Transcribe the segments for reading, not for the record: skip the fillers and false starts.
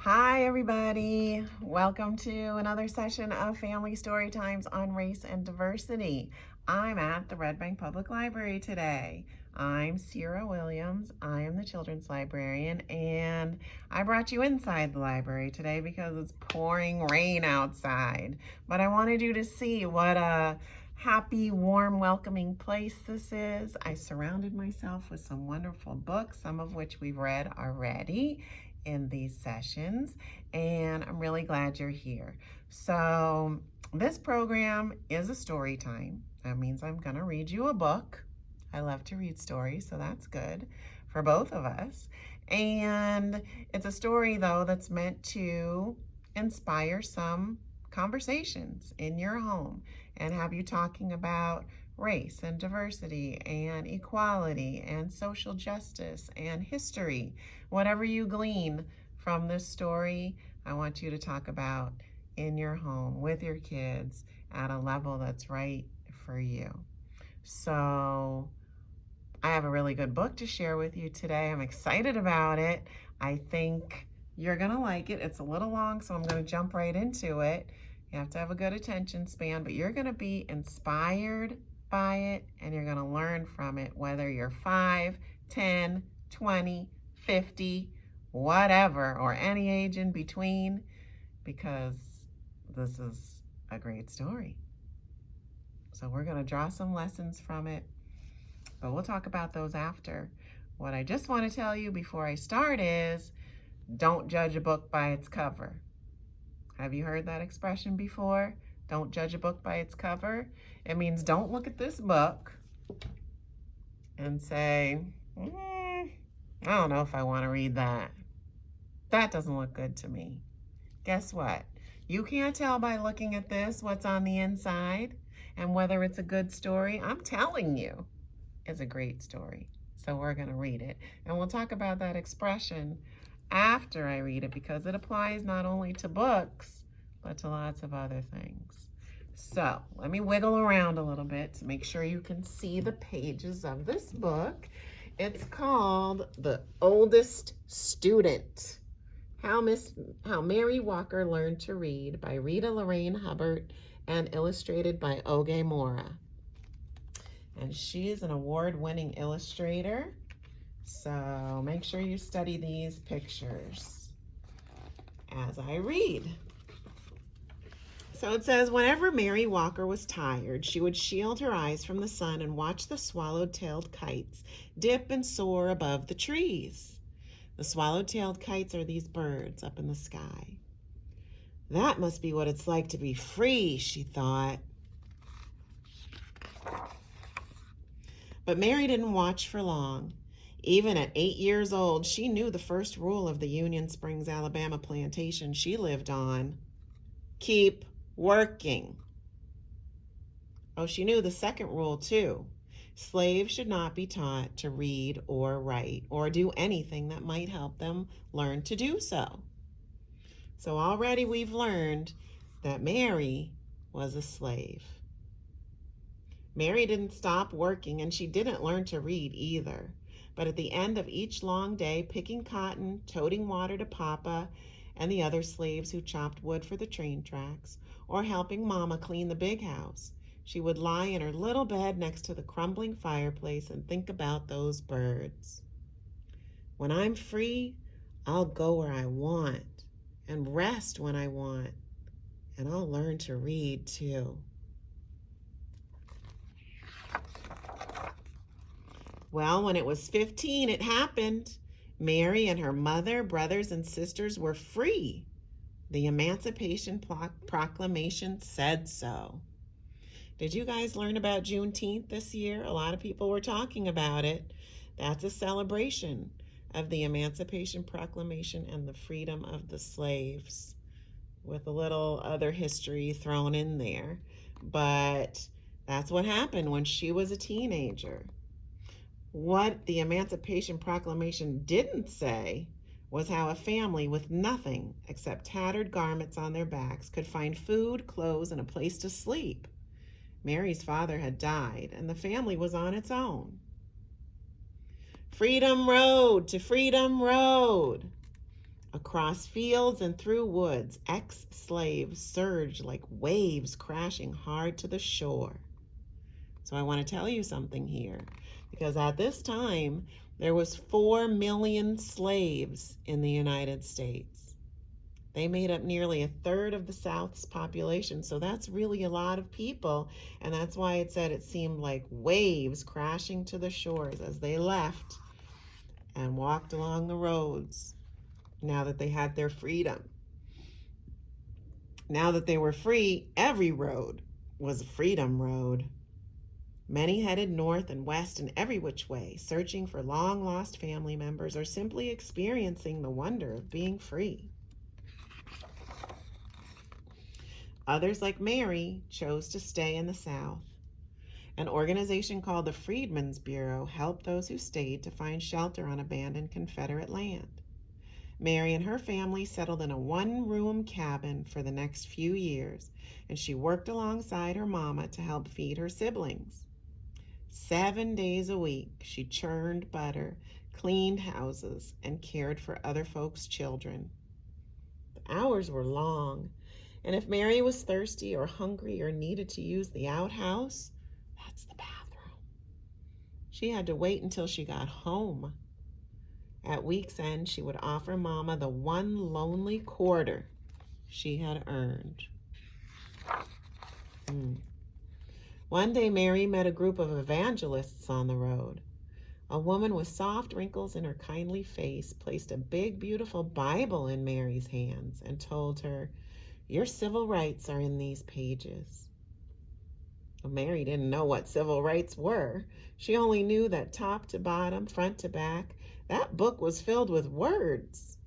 Hi, everybody. Welcome to another session of Family Story Times on Race and Diversity. I'm at the Red Bank Public Library today. I'm Sira Williams. I am the children's librarian, and I brought you inside the library today because it's pouring rain outside. But I wanted you to see what a happy, warm, welcoming place this is. I surrounded myself with some wonderful books, some of which we've read already in these sessions, and I'm really glad you're here. So this program is a story time. That means I'm gonna read you a book. I love to read stories, so that's good for both of us. And it's a story though that's meant to inspire some conversations in your home and have you talking about race and diversity and equality and social justice and history. Whatever you glean from this story, I want you to talk about in your home with your kids at a level that's right for you. So I have a really good book to share with you today. I'm excited about it. I think you're gonna like it. It's a little long, so I'm gonna jump right into it. You have to have a good attention span, but you're gonna be inspired by it and you're gonna learn from it, whether you're 5, 10, 20, 50, whatever, or any age in between, because this is a great story. So we're gonna draw some lessons from it, but we'll talk about those after. What I just wanna tell you before I start is, don't judge a book by its cover. Have you heard that expression before? Don't judge a book by its cover. It means don't look at this book and say, I don't know if I want to read that. That doesn't look good to me. Guess what? You can't tell by looking at this what's on the inside and whether it's a good story. I'm telling you, it's a great story. So we're going to read it. And we'll talk about that expression after I read it because it applies not only to books, but to lots of other things. So let me wiggle around a little bit to make sure you can see the pages of this book. It's called The Oldest Student, How Mary Walker Learned to Read by Rita Lorraine Hubbard and illustrated by Oge Mora. And she is an award-winning illustrator. So make sure you study these pictures as I read. So it says, whenever Mary Walker was tired, she would shield her eyes from the sun and watch the swallow-tailed kites dip and soar above the trees. The swallow-tailed kites are these birds up in the sky. That must be what it's like to be free, she thought. But Mary didn't watch for long. Even at 8 years old, she knew the first rule of the Union Springs, Alabama plantation she lived on. Keep working. Oh, she knew the second rule too. Slaves should not be taught to read or write or do anything that might help them learn to do so. So already we've learned that Mary was a slave. Mary didn't stop working and she didn't learn to read either. But at the end of each long day, picking cotton, toting water to Papa and the other slaves who chopped wood for the train tracks, or helping Mama clean the big house, she would lie in her little bed next to the crumbling fireplace and think about those birds. When I'm free, I'll go where I want and rest when I want, and I'll learn to read too. Well, when it was 15, it happened. Mary and her mother, brothers, and sisters were free. The Emancipation Proclamation said so. Did you guys learn about Juneteenth this year? A lot of people were talking about it. That's a celebration of the Emancipation Proclamation and the freedom of the slaves, with a little other history thrown in there. But that's what happened when she was a teenager. What the Emancipation Proclamation didn't say was how a family with nothing except tattered garments on their backs could find food, clothes, and a place to sleep. Mary's father had died, and the family was on its own. Freedom Road to Freedom Road. Across fields and through woods, ex-slaves surged like waves crashing hard to the shore. So I want to tell you something here, because at this time, there was 4 million slaves in the United States. They made up nearly a third of the South's population, so that's really a lot of people, and that's why it said it seemed like waves crashing to the shores as they left and walked along the roads now that they had their freedom. Now that they were free, every road was a freedom road. Many headed north and west and every which way, searching for long-lost family members or simply experiencing the wonder of being free. Others, like Mary, chose to stay in the South. An organization called the Freedmen Bureau helped those who stayed to find shelter on abandoned Confederate land. Mary and her family settled in a one-room cabin for the next few years, and she worked alongside her mama to help feed her siblings. 7 days a week, she churned butter, cleaned houses, and cared for other folks' children. The hours were long, and if Mary was thirsty or hungry or needed to use the outhouse, that's the bathroom, she had to wait until she got home. At week's end, she would offer Mama the one lonely quarter she had earned. One day, Mary met a group of evangelists on the road. A woman with soft wrinkles in her kindly face placed a big, beautiful Bible in Mary's hands and told her, "Your civil rights are in these pages." Well, Mary didn't know what civil rights were. She only knew that top to bottom, front to back, that book was filled with words.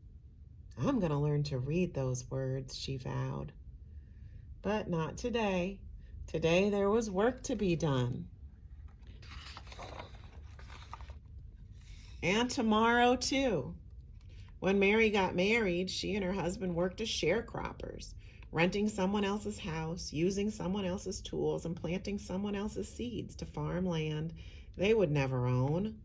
"I'm going to learn to read those words," she vowed. But not today. Today there was work to be done. And tomorrow too. When Mary got married, she and her husband worked as sharecroppers, renting someone else's house, using someone else's tools, and planting someone else's seeds to farm land they would never own.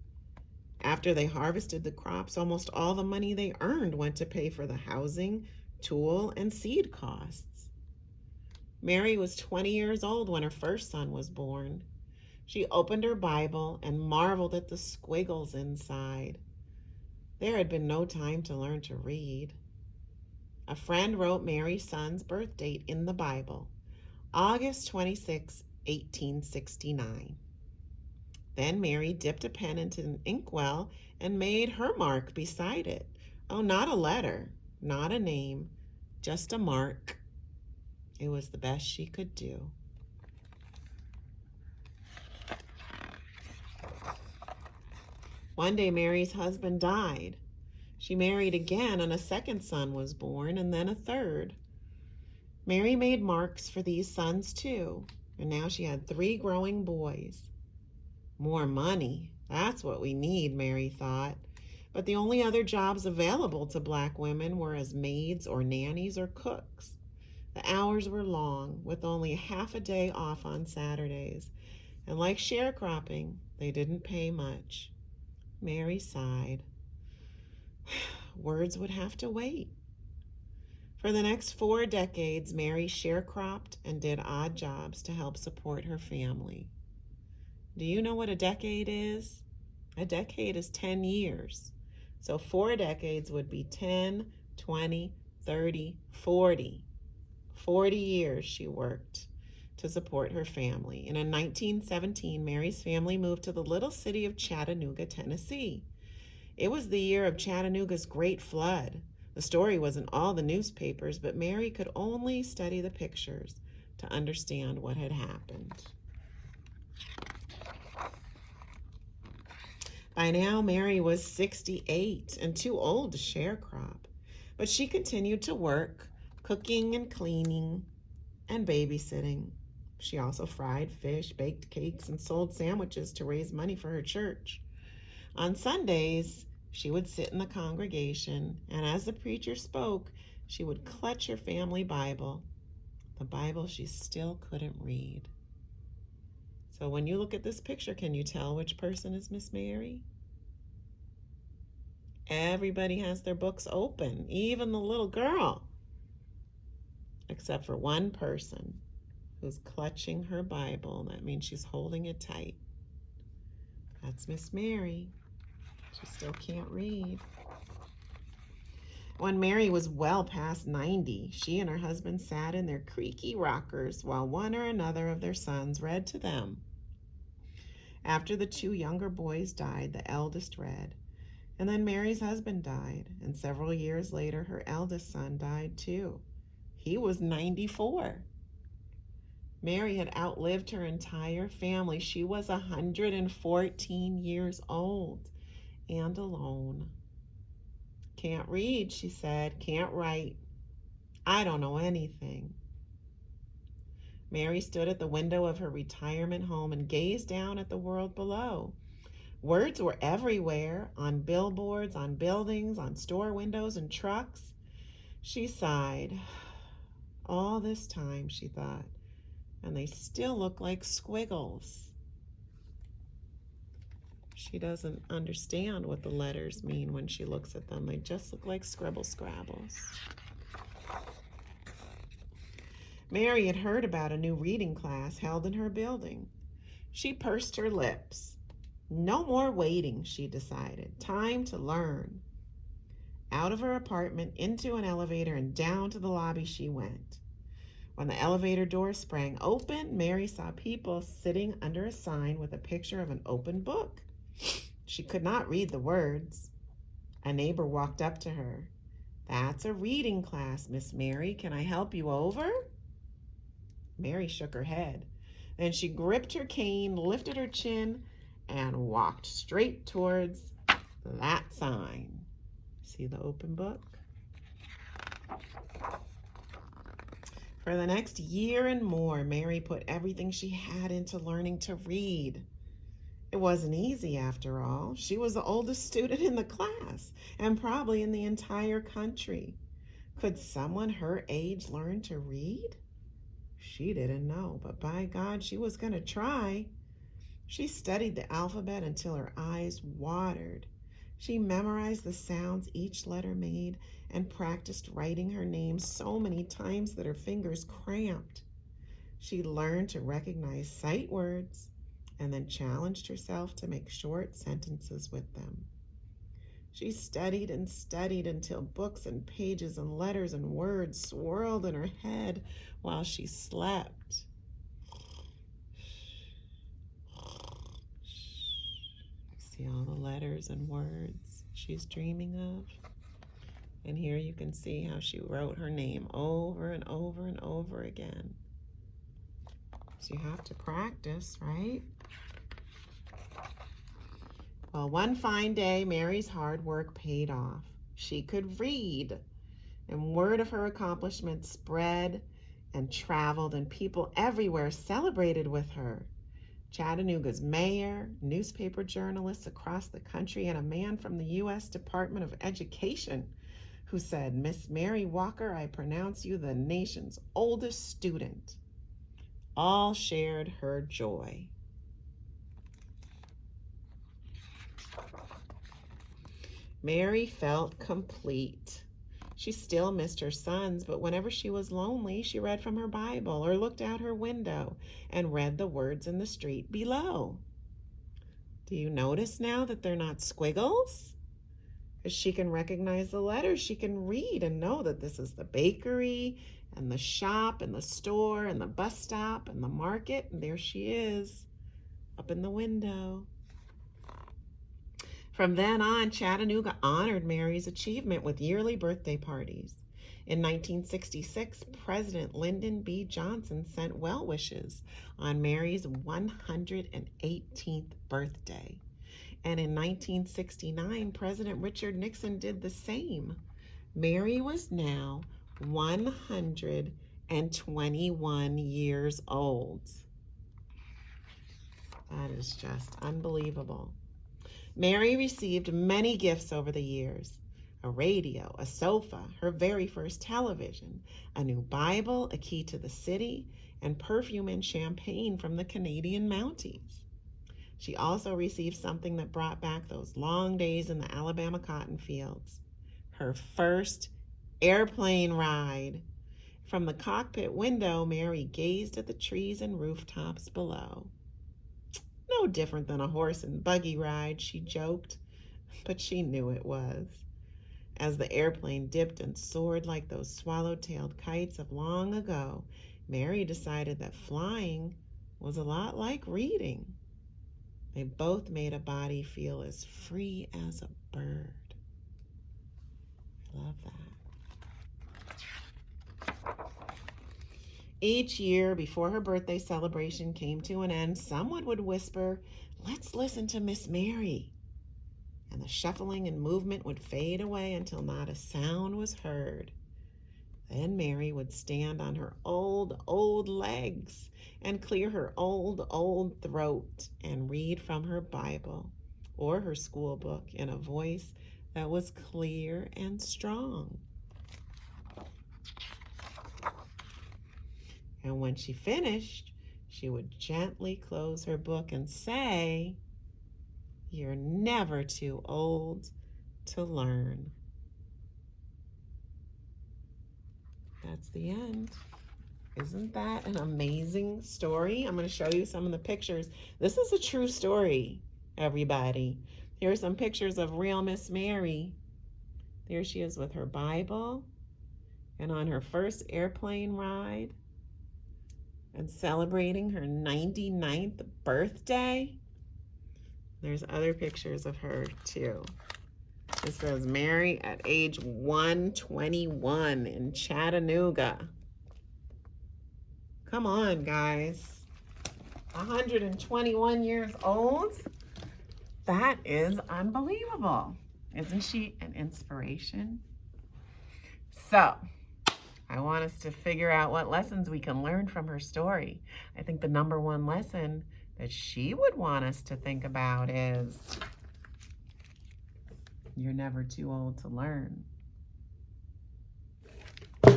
After they harvested the crops, almost all the money they earned went to pay for the housing, tool, and seed costs. Mary was 20 years old when her first son was born. She opened her Bible and marveled at the squiggles inside. There had been no time to learn to read. A friend wrote Mary's son's birth date in the Bible, August 26, 1869. Then Mary dipped a pen into an inkwell and made her mark beside it. Oh, not a letter, not a name, just a mark. It was the best she could do. One day, Mary's husband died. She married again, and a second son was born, and then a third. Mary made marks for these sons too, and now she had 3 growing boys. More money, that's what we need, Mary thought. But the only other jobs available to Black women were as maids or nannies or cooks. The hours were long, with only half a day off on Saturdays, and like sharecropping, they didn't pay much. Mary sighed. Words would have to wait. For the next 4 decades, Mary sharecropped and did odd jobs to help support her family. Do you know what a decade is? A decade is 10 years. So 4 decades would be 10, 20, 30, 40. 40 years she worked to support her family. And in 1917, Mary's family moved to the little city of Chattanooga, Tennessee. It was the year of Chattanooga's Great Flood. The story was in all the newspapers, but Mary could only study the pictures to understand what had happened. By now, Mary was 68 and too old to sharecrop, but she continued to work, cooking and cleaning and babysitting. She also fried fish, baked cakes, and sold sandwiches to raise money for her church. On Sundays, she would sit in the congregation, and as the preacher spoke, she would clutch her family Bible, the Bible she still couldn't read. So when you look at this picture, can you tell which person is Miss Mary? Everybody has their books open, even the little girl, except for one person who's clutching her Bible. That means she's holding it tight. That's Miss Mary. She still can't read. When Mary was well past 90, she and her husband sat in their creaky rockers while one or another of their sons read to them. After the two younger boys died, the eldest read, and then Mary's husband died, and several years later, her eldest son died too. He was 94. Mary had outlived her entire family. She was 114 years old and alone. Can't read, she said, can't write. I don't know anything. Mary stood at the window of her retirement home and gazed down at the world below. Words were everywhere, on billboards, on buildings, on store windows and trucks. She sighed. All this time, she thought, and they still look like squiggles. She doesn't understand what the letters mean when she looks at them. They just look like scribble scrabbles. Mary had heard about a new reading class held in her building. She pursed her lips. No more waiting, she decided. Time to learn. Out of her apartment, into an elevator, and down to the lobby she went. When the elevator door sprang open, Mary saw people sitting under a sign with a picture of an open book. She could not read the words. A neighbor walked up to her. "That's a reading class, Miss Mary. Can I help you over?" Mary shook her head. Then she gripped her cane, lifted her chin, and walked straight towards that sign. See the open book? For the next year and more, Mary put everything she had into learning to read. It wasn't easy, after all. She was the oldest student in the class, and probably in the entire country. Could someone her age learn to read? She didn't know, but by God, she was going to try. She studied the alphabet until her eyes watered. She memorized the sounds each letter made and practiced writing her name so many times that her fingers cramped. She learned to recognize sight words and then challenged herself to make short sentences with them. She studied and studied until books and pages and letters and words swirled in her head while she slept. See all the letters and words she's dreaming of? And here you can see how she wrote her name over and over and over again. So you have to practice, right? Well, one fine day, Mary's hard work paid off. She could read, and word of her accomplishments spread and traveled, and people everywhere celebrated with her. Chattanooga's mayor, newspaper journalists across the country, and a man from the U.S. Department of Education who said, "Miss Mary Walker, I pronounce you the nation's oldest student," all shared her joy. Mary felt complete. She still missed her sons, but whenever she was lonely, she read from her Bible or looked out her window and read the words in the street below. Do you notice now that they're not squiggles? As she can recognize the letters, she can read and know that this is the bakery and the shop and the store and the bus stop and the market. And there she is, up in the window. From then on, Chattanooga honored Mary's achievement with yearly birthday parties. In 1966, President Lyndon B. Johnson sent well wishes on Mary's 118th birthday. And in 1969, President Richard Nixon did the same. Mary was now 121 years old. That is just unbelievable. Mary received many gifts over the years: a radio, a sofa, her very first television, a new Bible, a key to the city, and perfume and champagne from the Canadian Mounties. She also received something that brought back those long days in the Alabama cotton fields. Her first airplane ride. From the cockpit window, Mary gazed at the trees and rooftops below. No different than a horse and buggy ride, she joked, but she knew it was. As the airplane dipped and soared like those swallow-tailed kites of long ago, Mary decided that flying was a lot like reading. They both made a body feel as free as a bird. I love that. Each year, before her birthday celebration came to an end, someone would whisper, "Let's listen to Miss Mary." And the shuffling and movement would fade away until not a sound was heard. Then Mary would stand on her old legs and clear her old throat and read from her Bible or her school book in a voice that was clear and strong. And when she finished, she would gently close her book and say, "You're never too old to learn." That's the end. Isn't that an amazing story? I'm going to show you some of the pictures. This is a true story, everybody. Here are some pictures of real Miss Mary. There she is with her Bible and on her first airplane ride and celebrating her 99th birthday. There's other pictures of her too. It says Mary at age 121 in Chattanooga. Come on, guys. 121 years old? That is unbelievable. Isn't she an inspiration? So, I want us to figure out what lessons we can learn from her story. I think the number one lesson that she would want us to think about is, you're never too old to learn.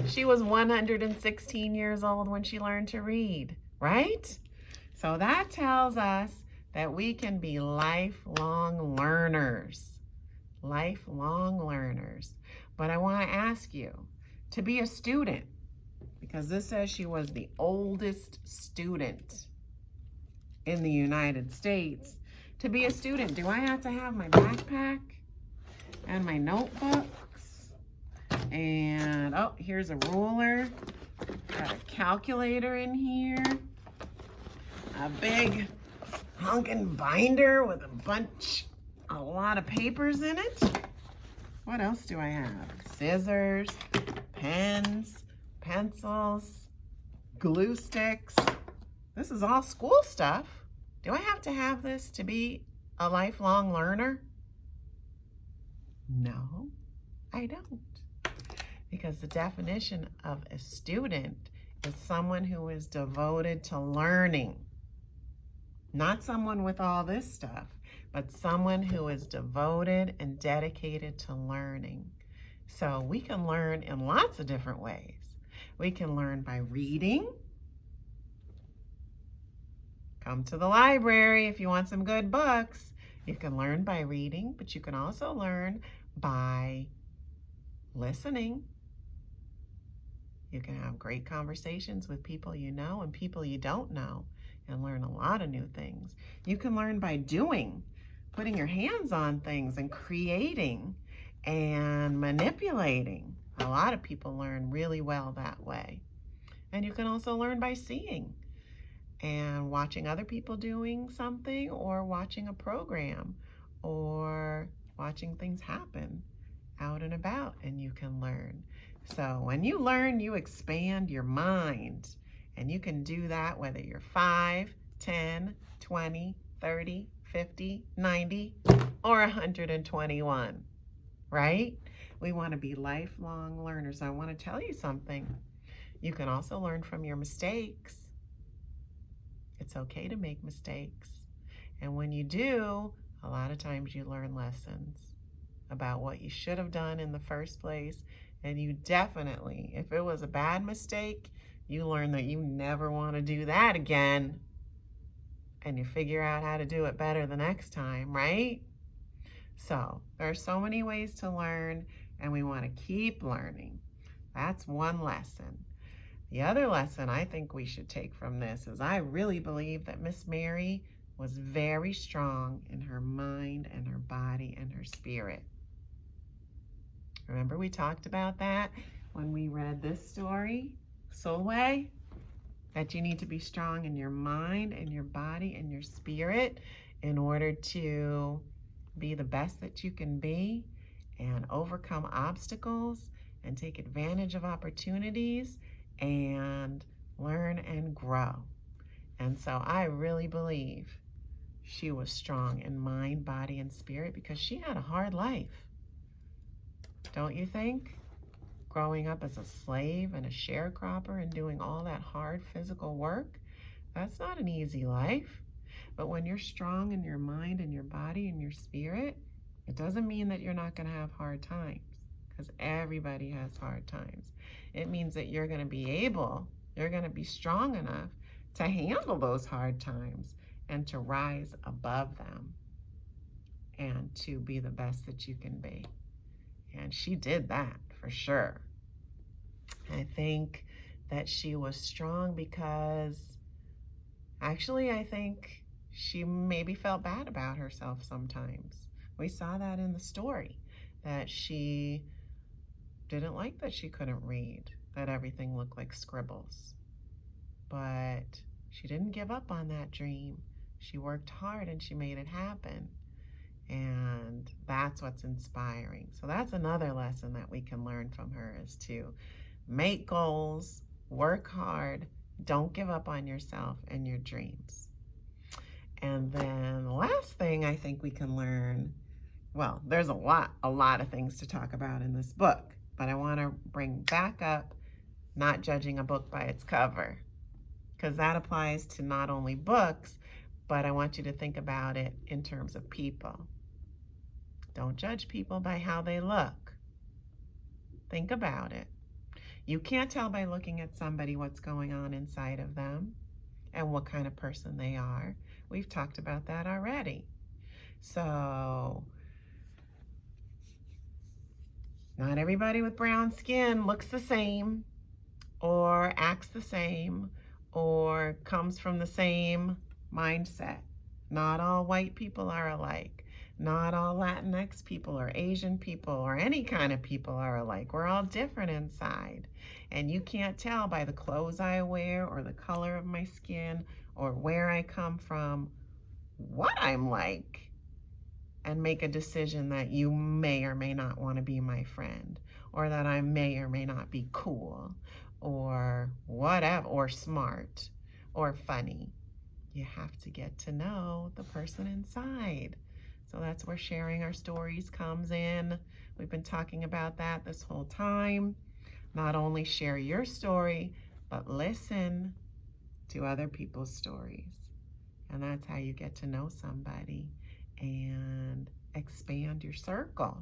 She was 116 years old when she learned to read, right? So that tells us that we can be lifelong learners. Lifelong learners. But I want to ask you, to be a student, because this says she was the oldest student in the United States. To be a student, do I have to have my backpack and my notebooks? And, oh, here's a ruler. Got a calculator in here. A big honkin' binder with a lot of papers in it. What else do I have? Scissors, pens, pencils, glue sticks. This is all school stuff. Do I have to have this to be a lifelong learner? No, I don't. Because the definition of a student is someone who is devoted to learning. Not someone with all this stuff, but someone who is devoted and dedicated to learning. So we can learn in lots of different ways. We can learn by reading. Come to the library if you want some good books. You can learn by reading, but you can also learn by listening. You can have great conversations with people you know and people you don't know and learn a lot of new things. You can learn by doing, putting your hands on things and creating and manipulating. A lot of people learn really well that way. And you can also learn by seeing and watching other people doing something, or watching a program, or watching things happen out and about, and you can learn. So when you learn, you expand your mind, and you can do that whether you're 5, 10, 20, 30, 50, 90, or 121, right? We want to be lifelong learners. I want to tell you something. You can also learn from your mistakes. It's okay to make mistakes. And when you do, a lot of times you learn lessons about what you should have done in the first place. And you definitely, if it was a bad mistake, you learn that you never want to do that again. and you figure out how to do it better the next time, right? So there are so many ways to learn, and we want to keep learning. That's one lesson. The other lesson I think we should take from this is I really believe that Miss Mary was very strong in her mind and her body and her spirit. Remember we talked about that when we read this story, Solway? That you need to be strong in your mind and your body and your spirit in order to be the best that you can be and overcome obstacles and take advantage of opportunities and learn and grow. And so I really believe she was strong in mind, body, and spirit because she had a hard life. Don't you think? Growing up as a slave and a sharecropper and doing all that hard physical work, that's not an easy life. But when you're strong in your mind and your body and your spirit, it doesn't mean that you're not going to have hard times, because everybody has hard times. It means that you're going to be strong enough to handle those hard times and to rise above them and to be the best that you can be. And she did that for sure. I think that she was strong because actually I think she maybe felt bad about herself sometimes. We saw that in the story, that she didn't like that she couldn't read, that everything looked like scribbles. But she didn't give up on that dream. She worked hard and she made it happen. And that's what's inspiring. So that's another lesson that we can learn from her, is to make goals, work hard, don't give up on yourself and your dreams. And then the last thing I think we can learn, well, there's a lot of things to talk about in this book, but I want to bring back up not judging a book by its cover, because that applies to not only books, but I want you to think about it in terms of people. Don't judge people by how they look. Think about it. You can't tell by looking at somebody what's going on inside of them and what kind of person they are. We've talked about that already. So, not everybody with brown skin looks the same or acts the same or comes from the same mindset. Not all white people are alike. Not all Latinx people or Asian people or any kind of people are alike. We're all different inside. And you can't tell by the clothes I wear or the color of my skin or where I come from what I'm like and make a decision that you may or may not want to be my friend, or that I may or may not be cool or whatever, or smart or funny. You have to get to know the person inside. So that's where sharing our stories comes in. We've been talking about that this whole time. Not only share your story, but listen to other people's stories. And that's how you get to know somebody and expand your circle.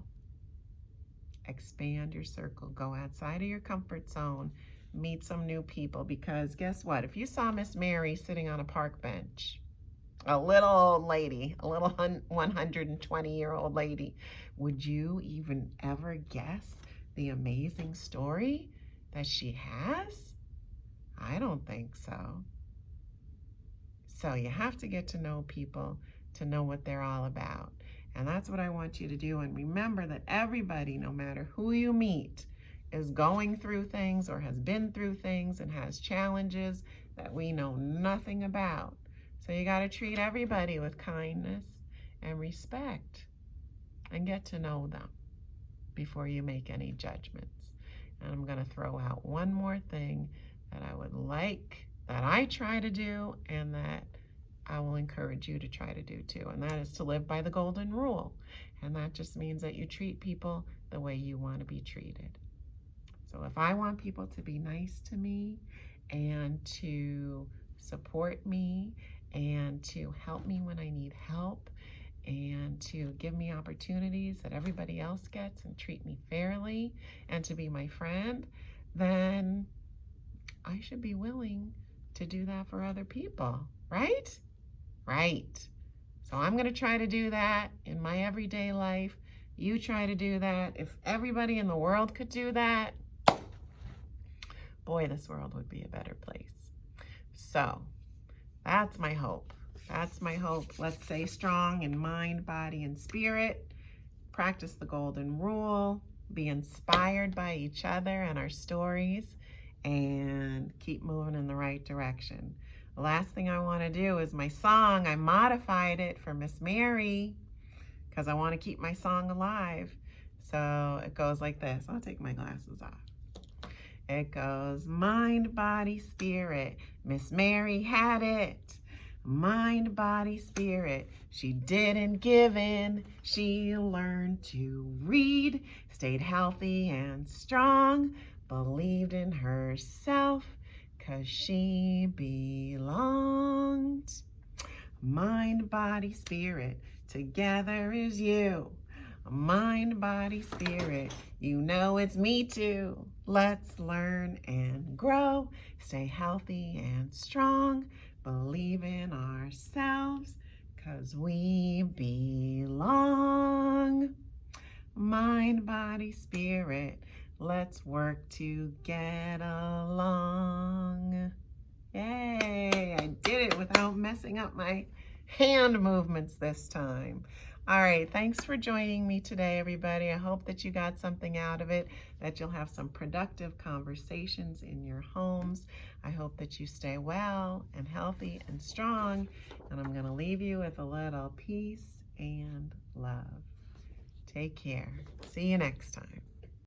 Expand your circle. Go outside of your comfort zone. Meet some new people, because guess what? If you saw Miss Mary sitting on a park bench, a little old lady, a little 120-year-old lady, would you even ever guess the amazing story that she has? I don't think so. So you have to get to know people to know what they're all about. And that's what I want you to do. And remember that everybody, no matter who you meet, is going through things or has been through things and has challenges that we know nothing about. So you got to treat everybody with kindness and respect and get to know them before you make any judgments. And I'm going to throw out one more thing that I would like, that I try to do, and that I will encourage you to try to do too. And that is to live by the golden rule. And that just means that you treat people the way you want to be treated. So if I want people to be nice to me and to support me and to help me when I need help and to give me opportunities that everybody else gets and treat me fairly and to be my friend, then I should be willing to do that for other people, right? Right. So I'm going to try to do that in my everyday life. You try to do that. If everybody in the world could do that, boy, this world would be a better place. So that's my hope. That's my hope. Let's stay strong in mind, body, and spirit. Practice the golden rule. Be inspired by each other and our stories, and keep moving in the right direction. The last thing I want to do is my song. I modified it for Miss Mary because I want to keep my song alive. So it goes like this. I'll take my glasses off. It goes, mind, body, spirit. Miss Mary had it. Mind, body, spirit. She didn't give in. She learned to read, stayed healthy and strong, believed in herself, 'cause she belonged. Mind, body, spirit, together is you. Mind, body, spirit, you know it's me too. Let's learn and grow, stay healthy and strong, believe in ourselves, 'cause we belong. Mind, body, spirit, let's work to get along. Yay, I did it without messing up my hand movements this time. All right, thanks for joining me today, everybody. I hope that you got something out of it, that you'll have some productive conversations in your homes. I hope that you stay well and healthy and strong, and I'm going to leave you with a little peace and love. Take care. See you next time.